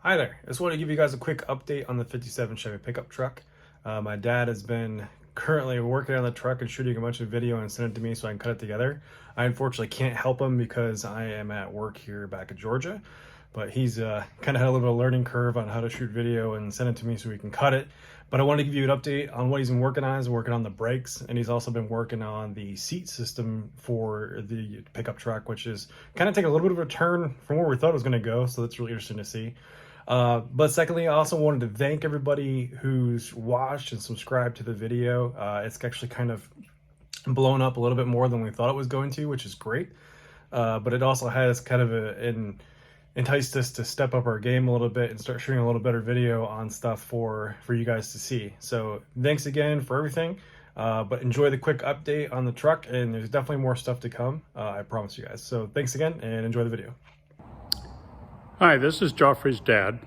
Hi there. I just want to give you guys a quick update on the 57 Chevy pickup truck. My dad has been currently working on the truck and shooting a bunch of video and sent it to me so I can cut it together. I unfortunately can't help him because I am at work here back in Georgia, but he's kind of had a little bit of a learning curve on how to shoot video and send it to me so we can cut it. But I wanted to give you an update on what he's been working on. He's working on the brakes, and he's also been working on the seat system for the pickup truck, which is kind of taking a little bit of a turn from where we thought it was going to go. So that's really interesting to see. But secondly, I also wanted to thank everybody who's watched and subscribed to the video. It's actually kind of blown up a little bit more than we thought it was going to, which is great. But it also has kind of enticed us to step up our game a little bit and start shooting a little better video on stuff for you guys to see. So thanks again for everything. But enjoy the quick update on the truck, and there's definitely more stuff to come. I promise you guys. So thanks again and enjoy the video. Hi, this is Joffrey's dad,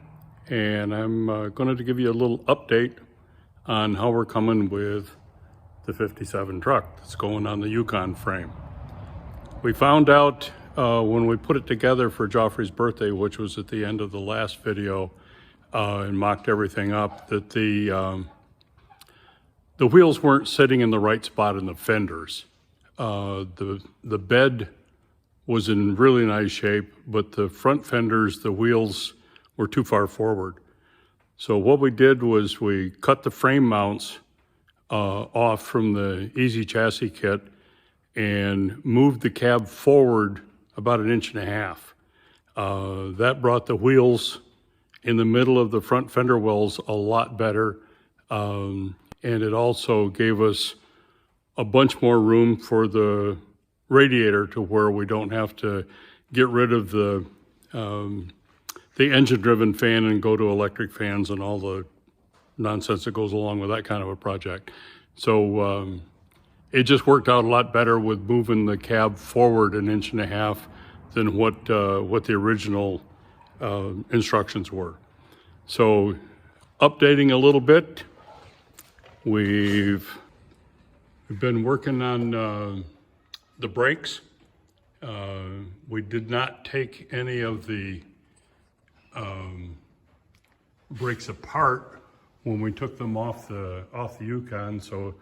and I'm going to give you a little update on how we're coming with the 57 truck that's going on the Yukon frame. We found out when we put it together for Joffrey's birthday, which was at the end of the last video, and mocked everything up, that the wheels weren't sitting in the right spot in the fenders. The bed was in really nice shape, but the front fenders, the wheels were too far forward. So what we did was we cut the frame mounts off from the Easy Chassis kit and moved the cab forward about 1.5 inches. That brought the wheels in the middle of the front fender wells a lot better. And it also gave us a bunch more room for the radiator to where we don't have to get rid of the engine-driven fan and go to electric fans and all the nonsense that goes along with that kind of a project. So it just worked out a lot better with moving the cab forward 1.5 inches than what the original instructions were. So updating a little bit, we've been working on the brakes. We did not take any of the brakes apart when we took them off the Yukon. So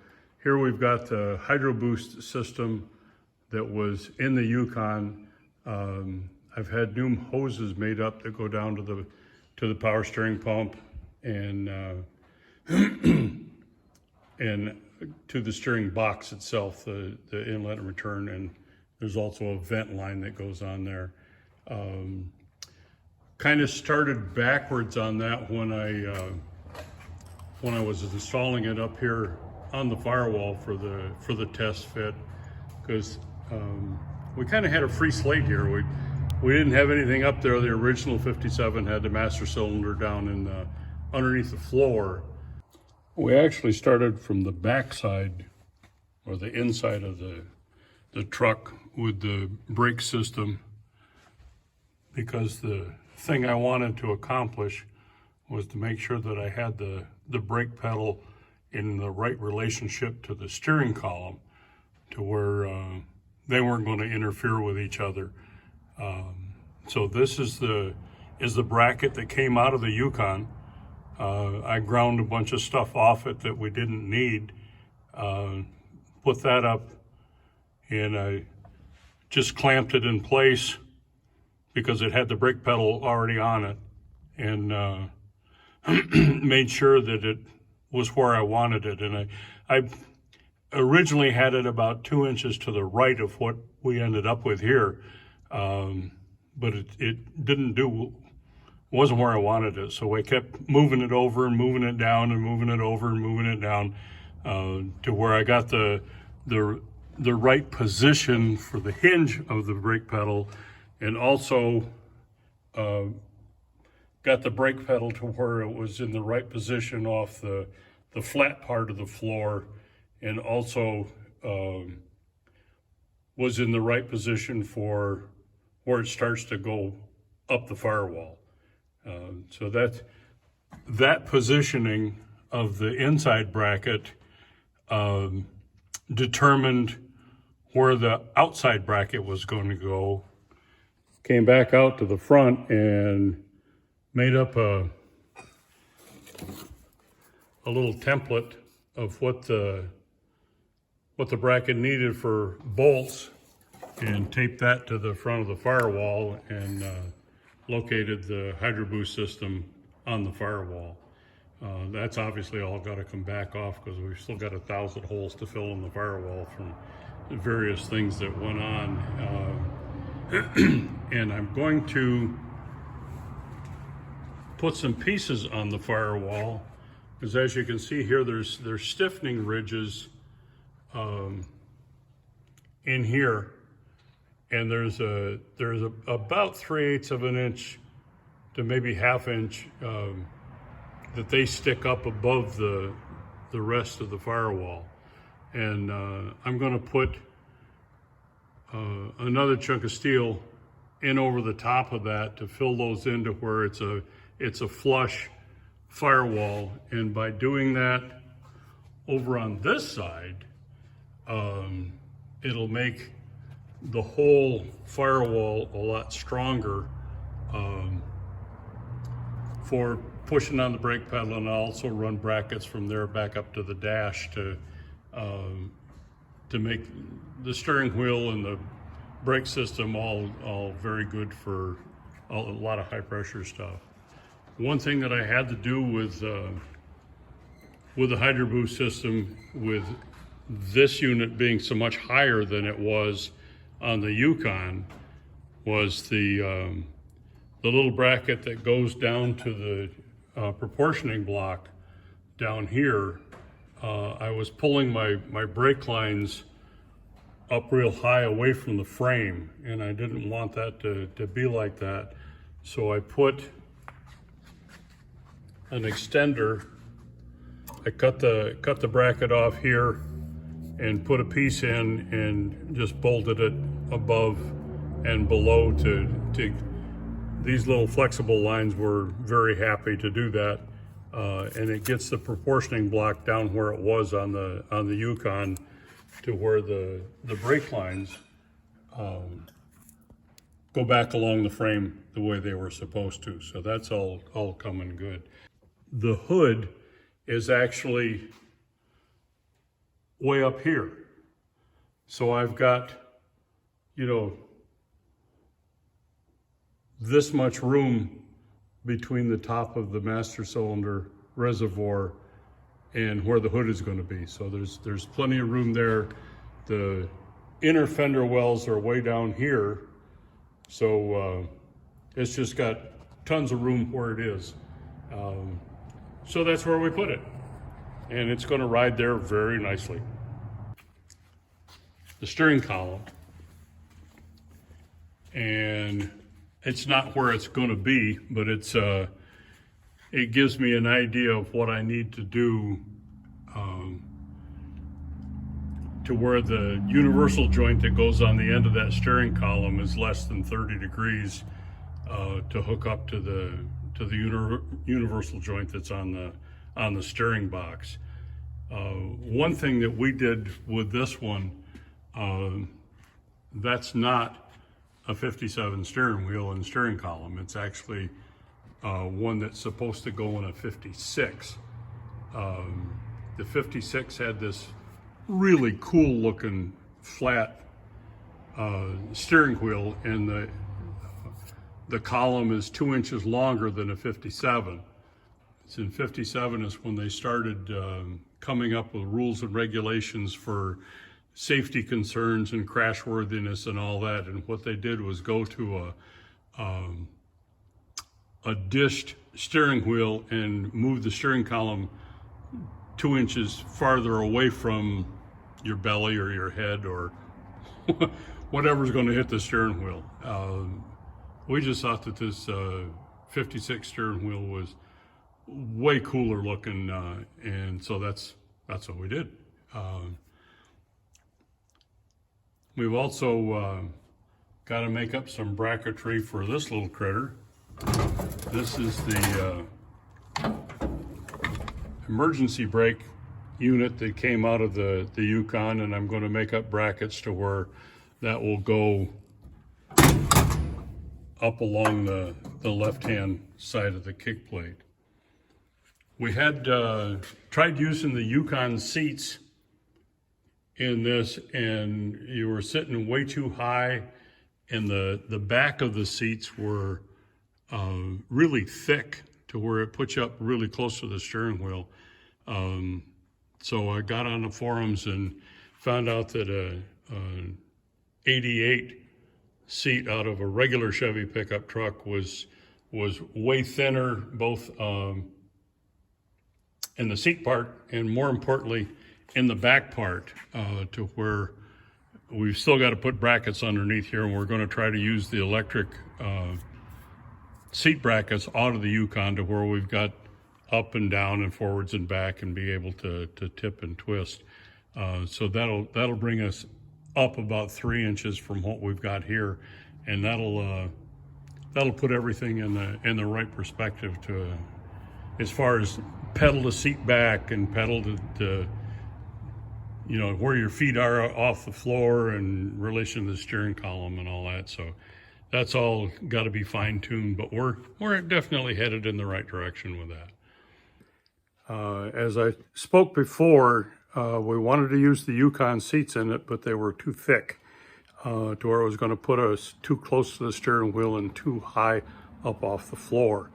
here we've got the Hydro Boost system that was in the Yukon. I've had new hoses made up that go down to the power steering pump and and to the steering box itself, the inlet and return, and there's also a vent line that goes on there. Kind of started backwards on that when I was installing it up here on the firewall for the test fit, because we kind of had a free slate here. We didn't have anything up there. The original 57 had the master cylinder down in underneath the floor. We actually started from the back side, or the inside of the truck, with the brake system, because the thing I wanted to accomplish was to make sure that I had the brake pedal in the right relationship to the steering column, to where they weren't going to interfere with each other. So this is the bracket that came out of the Yukon. I ground a bunch of stuff off it that we didn't need, put that up, and I just clamped it in place because it had the brake pedal already on it, and made sure that it was where I wanted it. And I originally had it about 2 inches to the right of what we ended up with here, but it wasn't where I wanted it. So I kept moving it over and moving it down and moving it over and moving it down to where I got the right position for the hinge of the brake pedal, and also got the brake pedal to where it was in the right position off the flat part of the floor, and also was in the right position for where it starts to go up the firewall. So that positioning of the inside bracket determined where the outside bracket was going to go. Came back out to the front and made up a little template of what the bracket needed for bolts, and taped that to the front of the firewall, and located the Hydro Boost system on the firewall. That's obviously all got to come back off because we've still got 1,000 holes to fill in the firewall from the various things that went on. And I'm going to put some pieces on the firewall, because as you can see here, there's stiffening ridges in here, and there's about 3/8 of an inch to maybe 1/2 inch that they stick up above the rest of the firewall. And I'm going to put another chunk of steel in over the top of that to fill those in to where it's a flush firewall. And by doing that over on this side, it'll make the whole firewall a lot stronger for pushing on the brake pedal. And I'll also run brackets from there back up to the dash to make the steering wheel and the brake system all very good for a lot of high pressure stuff. One thing that I had to do with the Hydro Boost system, with this unit being so much higher than it was on the Yukon, was the little bracket that goes down to the proportioning block down here. I was pulling my brake lines up real high away from the frame, and I didn't want that to be like that. So I put an extender. I cut the bracket off here and put a piece in and just bolted it above and below to these little flexible lines were very happy to do that. And it gets the proportioning block down where it was on the Yukon to where the brake lines go back along the frame the way they were supposed to. So that's all coming good. The hood is actually way up here. So I've got, this much room between the top of the master cylinder reservoir and where the hood is going to be. So there's plenty of room there. The inner fender wells are way down here. So it's just got tons of room where it is. So that's where we put it. And it's going to ride there very nicely. The steering column, and it's not where it's going to be, but it gives me an idea of what I need to do to where the universal joint that goes on the end of that steering column is less than 30 degrees to hook up to the universal joint that's on the steering box. One thing that we did with this one, that's not a 57 steering wheel and steering column. It's actually one that's supposed to go in a 56. The 56 had this really cool looking flat steering wheel, and the column is 2 inches longer than a 57. It's in 57 is when they started coming up with rules and regulations for safety concerns and crashworthiness and all that. And what they did was go to a dished steering wheel and move the steering column 2 inches farther away from your belly or your head or whatever's going to hit the steering wheel. We just thought that this 56 steering wheel was way cooler looking, and so that's what we did. We've also got to make up some bracketry for this little critter. This is the emergency brake unit that came out of the Yukon, and I'm going to make up brackets to where that will go up along the left-hand side of the kick plate. We had tried using the Yukon seats in this, and you were sitting way too high, and the back of the seats were really thick to where it puts you up really close to the steering wheel. So I got on the forums and found out that a 88 seat out of a regular Chevy pickup truck was way thinner, both in the seat part and, more importantly, in the back part, to where we've still got to put brackets underneath here, and we're going to try to use the electric seat brackets out of the Yukon to where we've got up and down and forwards and back and be able to tip and twist. So that'll bring us up about 3 inches from what we've got here, and that'll put everything in the right perspective to, as far as pedal the seat back and pedal to you know, where your feet are off the floor in relation to the steering column and all that. So that's all got to be fine-tuned, but we're definitely headed in the right direction with that. As I spoke before, we wanted to use the Yukon seats in it, but they were too thick to where it was going to put us too close to the steering wheel and too high up off the floor.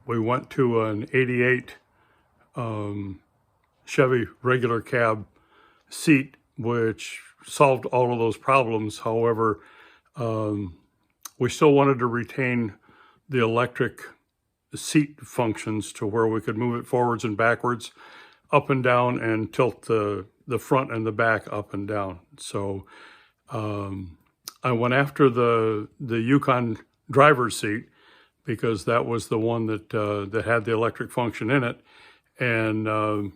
We went to an 88 Chevy regular cab seat, which solved all of those problems. However, we still wanted to retain the electric seat functions to where we could move it forwards and backwards, up and down, and tilt the front and the back up and down. So I went after the Yukon driver's seat because that was the one that that had the electric function in it, and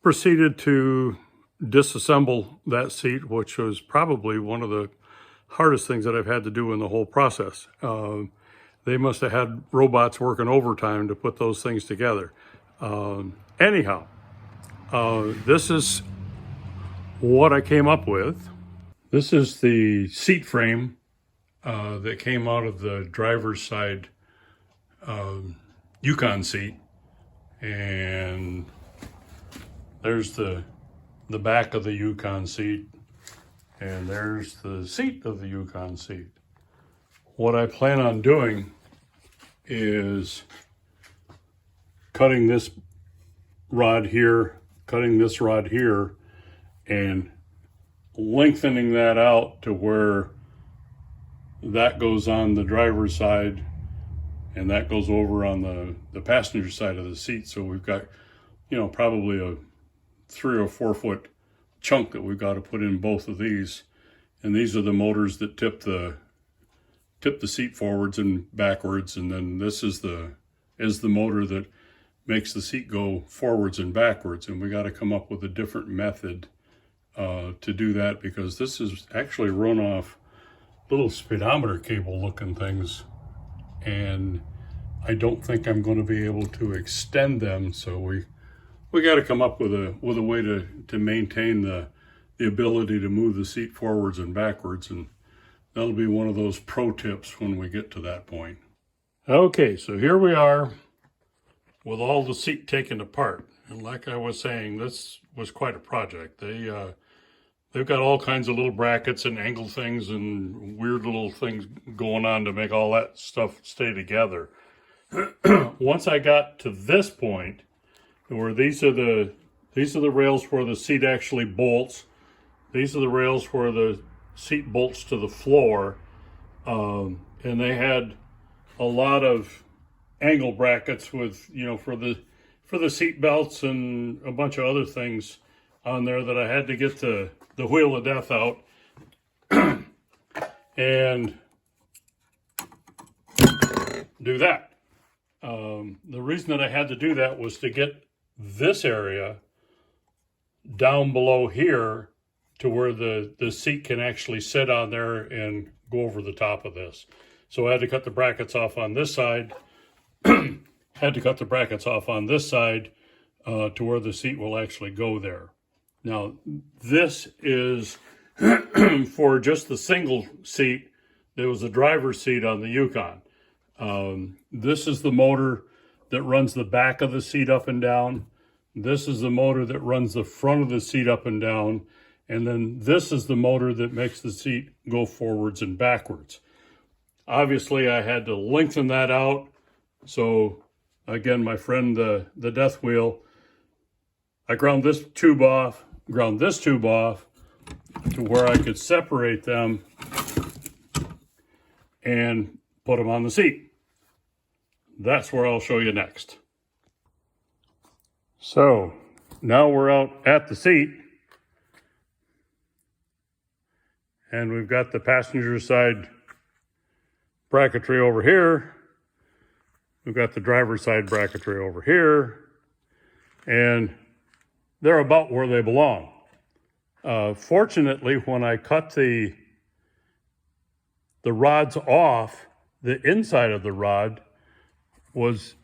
proceeded to disassemble that seat, which was probably one of the hardest things that I've had to do in the whole process. They must have had robots working overtime to put those things together. Anyhow, this is what I came up with. This is the seat frame that came out of the driver's side Yukon seat, and there's the back of the Yukon seat, and there's the seat of the Yukon seat. What I plan on doing is cutting this rod here, cutting this rod here, and lengthening that out to where that goes on the driver's side and that goes over on the passenger side of the seat. So we've got, you know, probably a 3 or 4 foot chunk that we've got to put in both of these. And these are the motors that tip the seat forwards and backwards, and then this is the motor that makes the seat go forwards and backwards. And we got to come up with a different method to do that, because this is actually run off little speedometer cable looking things, and I don't think I'm going to be able to extend them. So we got to come up with a way to maintain the ability to move the seat forwards and backwards, and that'll be one of those pro tips when we get to that point. Okay, so here we are with all the seat taken apart. And like I was saying, this was quite a project. They've got all kinds of little brackets and angle things and weird little things going on to make all that stuff stay together. Once I got to this point, where these are the rails where the seat actually bolts. These are the rails where the seat bolts to the floor, and they had a lot of angle brackets with, you know, for the seat belts and a bunch of other things on there that I had to get the wheel of death out and do that. The reason that I had to do that was to get this area down below here to where the seat can actually sit on there and go over the top of this. So I had to cut the brackets off on this side, had to cut the brackets off on this side to where the seat will actually go there. Now, this is for just the single seat it was the driver's seat on the Yukon. This is the motor that runs the back of the seat up and down. This is the motor that runs the front of the seat up and down. And then this is the motor that makes the seat go forwards and backwards. Obviously, I had to lengthen that out. So again, my friend, the death wheel, I ground this tube off to where I could separate them and put them on the seat. That's where I'll show you next. So now we're out at the seat, and we've got the passenger side bracketry over here. We've got the driver's side bracketry over here, and they're about where they belong. Fortunately, when I cut the rods off, the inside of the rod was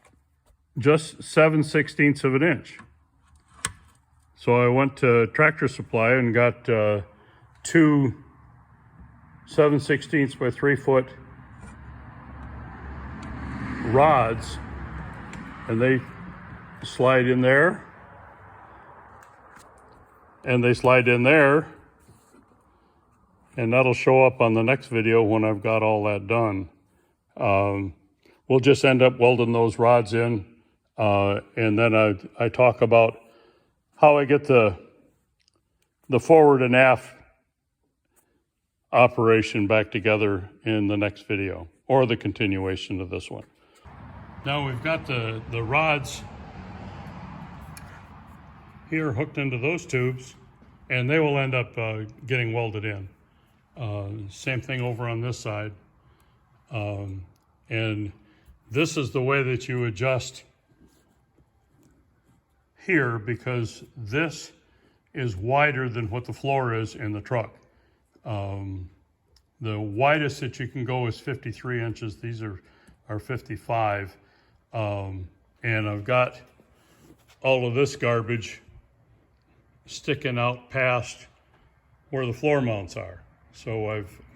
just 7/16 of an inch. So I went to Tractor Supply and got two 7/16 by 3 foot rods, and they slide in there, and they slide in there, and that'll show up on the next video when I've got all that done. We'll just end up welding those rods in, and then I talk about how I get the forward and aft operation back together in the next video, or the continuation of this one. Now we've got the rods here hooked into those tubes, and they will end up getting welded in. Same thing over on this side. And this is the way that you adjust here, because this is wider than what the floor is in the truck. The widest that you can go is 53 inches. These are 55. And I've got all of this garbage sticking out past where the floor mounts are. So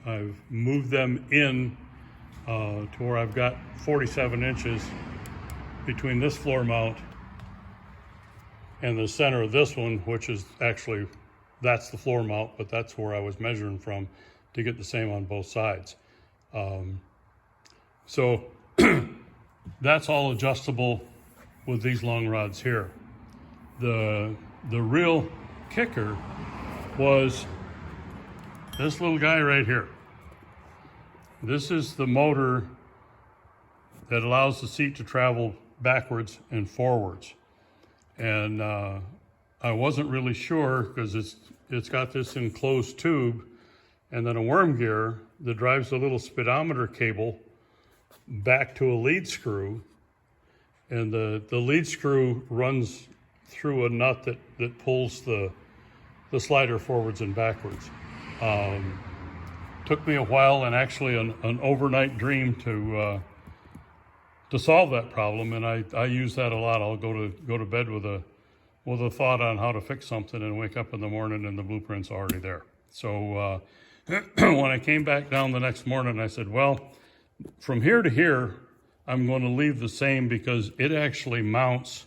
I've moved them in to where I've got 47 inches between this floor mount and the center of this one, which is actually, that's the floor mount, but that's where I was measuring from to get the same on both sides. So that's all adjustable with these long rods here. The real kicker was this little guy right here. This is the motor that allows the seat to travel backwards and forwards. And I wasn't really sure, because it's got this enclosed tube and then a worm gear that drives a little speedometer cable back to a lead screw, and the lead screw runs through a nut that pulls the slider forwards and backwards. Took me a while, and actually an overnight dream to solve that problem, and I use that a lot. I'll go to bed with a thought on how to fix something, and wake up in the morning and the blueprint's already there. So when I came back down the next morning, I said, well, from here to here, I'm going to leave the same, because it actually mounts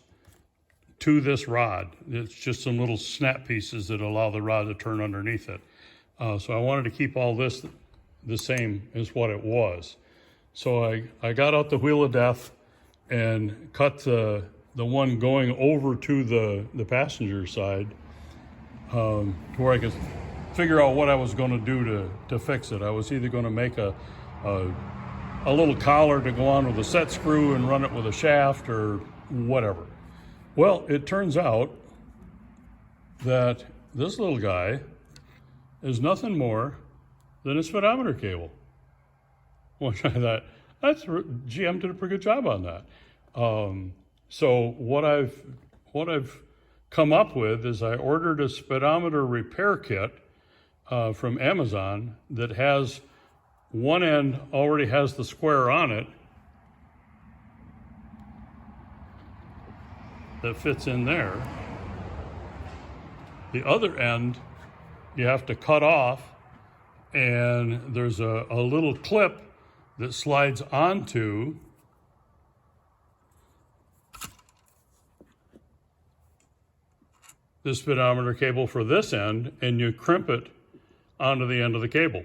to this rod. It's just some little snap pieces that allow the rod to turn underneath it. So I wanted to keep all this the same as what it was. So I got out the wheel of death and cut the one going over to the passenger side, to where I could figure out what I was going to do to fix it. I was either going to make a little collar to go on with a set screw and run it with a shaft, or whatever. Well, it turns out that this little guy is nothing more than a speedometer cable. Which I thought, GM did a pretty good job on that. So what I've come up with is I ordered a speedometer repair kit from Amazon that has one end already has the square on it that fits in there. The other end you have to cut off and there's a little clip that slides onto the speedometer cable for this end, and you crimp it onto the end of the cable.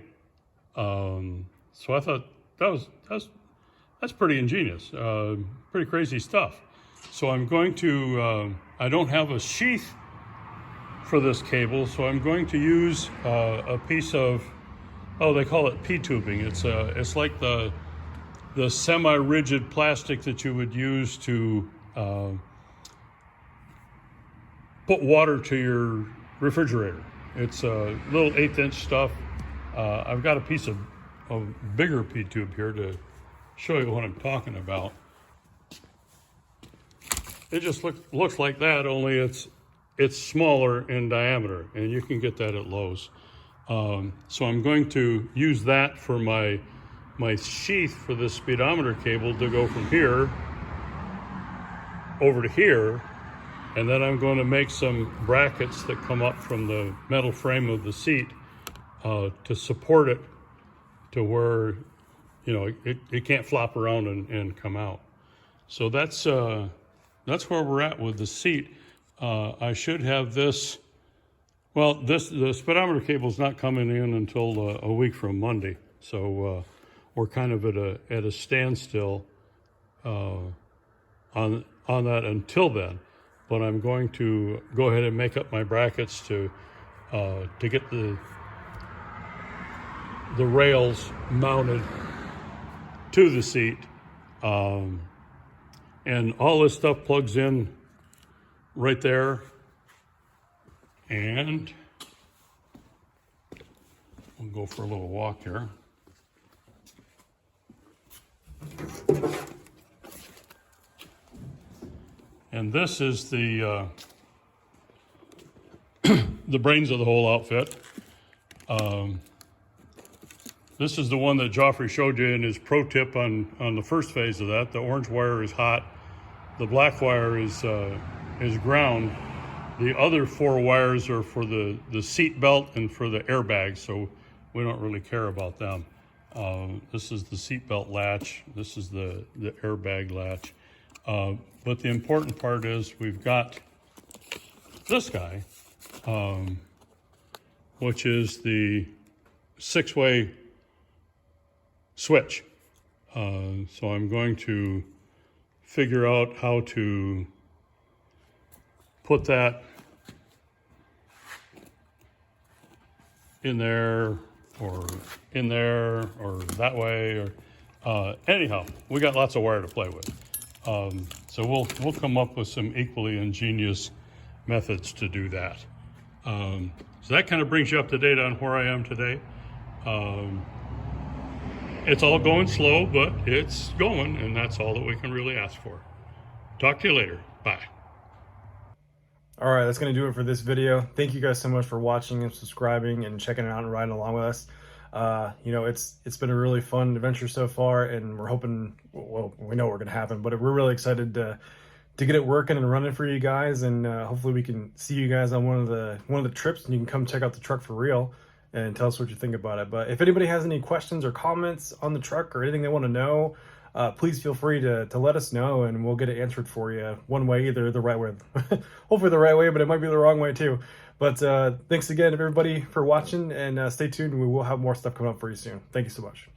So I thought that's pretty ingenious, pretty crazy stuff. So I'm going to, I don't have a sheath for this cable, so I'm going to use a piece of, oh, they call it P-tubing. It's like the semi-rigid plastic that you would use to put water to your refrigerator. It's a little 1/8" stuff. I've got a piece of bigger P-tube here to show you what I'm talking about. It just looks like that, only it's smaller in diameter, and you can get that at Lowe's. So I'm going to use that for my sheath for the speedometer cable to go from here over to here, and then I'm going to make some brackets that come up from the metal frame of the seat to support it to where, you know, it can't flop around and come out. So that's where we're at with the seat. I should have this. Well, the speedometer cable is not coming in until a week from Monday, so we're kind of at a standstill on that until then. But I'm going to go ahead and make up my brackets to get the rails mounted to the seat, and all this stuff plugs in right there. And we'll go for a little walk here. And this is the the brains of the whole outfit. This is the one that Joffrey showed you in his pro tip on the first phase of that. The orange wire is hot. The black wire is ground. The other 4 wires are for the seat belt and for the airbags, so we don't really care about them. This is the seat belt latch. This is the airbag latch. But the important part is we've got this guy, which is the 6-way switch. So I'm going to figure out how to put that in there or that way, or anyhow, we got lots of wire to play with. So we'll come up with some equally ingenious methods to do that. So that kind of brings you up to date on where I am today. It's all going slow, but it's going, and that's all that we can really ask for. Talk to you later. Bye. All right, that's going to do it for this video. Thank you guys so much for watching and subscribing and checking it out and riding along with us. You know, it's been a really fun adventure so far, and we're hoping, well, we know what's going to happen, but we're really excited to get it working and running for you guys, and hopefully we can see you guys on one of the trips, and you can come check out the truck for real and tell us what you think about it. But if anybody has any questions or comments on the truck or anything they want to know, please feel free to let us know, and we'll get it answered for you one way, either the right way, hopefully the right way, but it might be the wrong way too. But thanks again, everybody, for watching, and stay tuned. We will have more stuff coming up for you soon. Thank you so much.